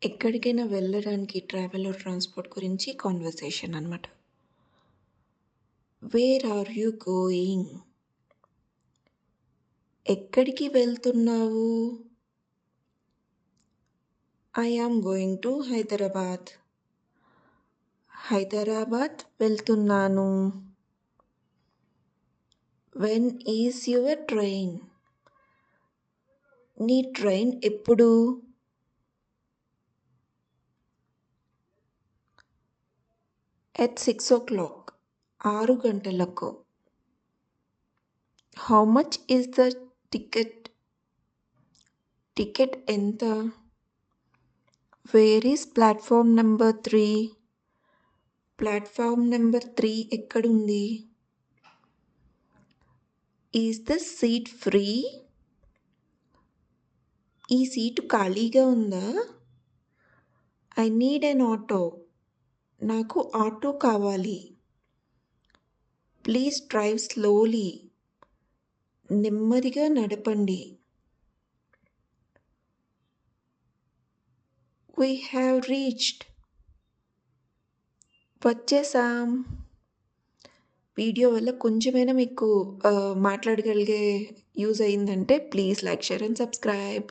ఎక్కడికైనా వెళ్ళడానికి travel or transport గురించి కాన్వర్సేషన్ అనమాట. Where are you going? ఎక్కడికి వెళ్తున్నావు? I am going to Hyderabad. Hyderabad వెళ్తున్నాను. When is your train? నీ ట్రైన్ ఎప్పుడు? ఎట్ 6:00 6 గంటలకు. How much is the ticket? Ticket ఎంత? Where is platform number 3? Platform number 3 ఎక్కడుంది? Is this seat free? ఈ సీటు ఖాళీగా ఉందా? I need an auto. నాకు ఆటో కావాలి. Please drive slowly. నెమ్మదిగా నడపండి. We have reached. వచ్చేసాం. వీడియో వల్ల కొంచెమైనా మీకు మాట్లాడగలిగే యూజ్ అయిందంటే please like, share and subscribe.